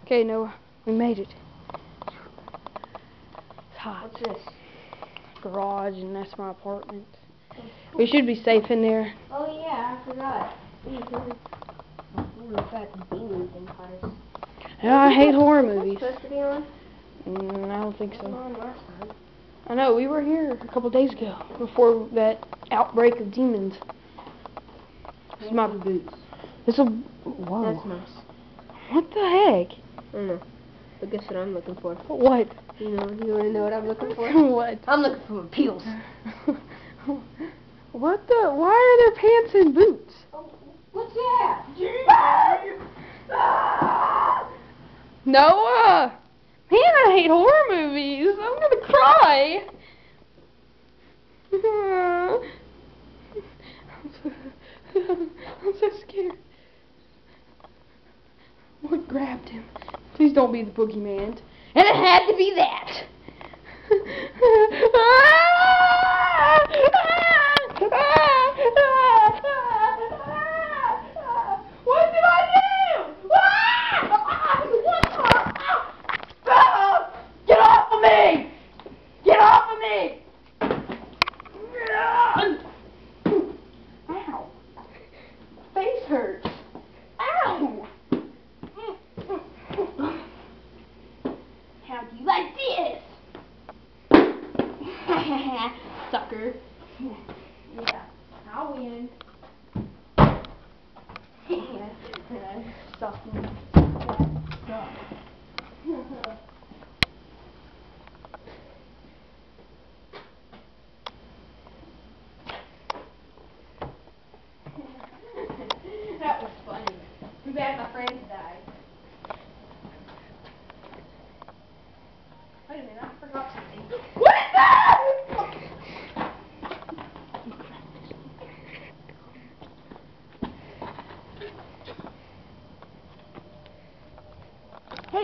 Okay, Noah, we made it. It's hot. What's this? Garage, and that's my apartment. We should be safe in there. Oh yeah, I forgot. Yeah, I hate horror movies. Supposed to be on? I don't think so. On last time. I know, we were here a couple days ago, before that outbreak of demons. This is my boots. This will. Whoa. That's nice. What the heck? I don't know. But guess what I'm looking for? What? You wanna know what I'm looking for? What? I'm looking for peels. What the? Why are there pants and boots? What's that? Noah! Man, I hate horror movies. I'm gonna cry. I'm so scared. What grabbed him? Please don't be the boogeyman. And it had to be that. What did I do? Get off of me! Get off of me! Ow. Face hurts. Ow! How do you like this? Sucker. Yeah, I'll win. Stop me. Stop. That was funny. Too bad my friends died. Wait a minute, I forgot something. What the?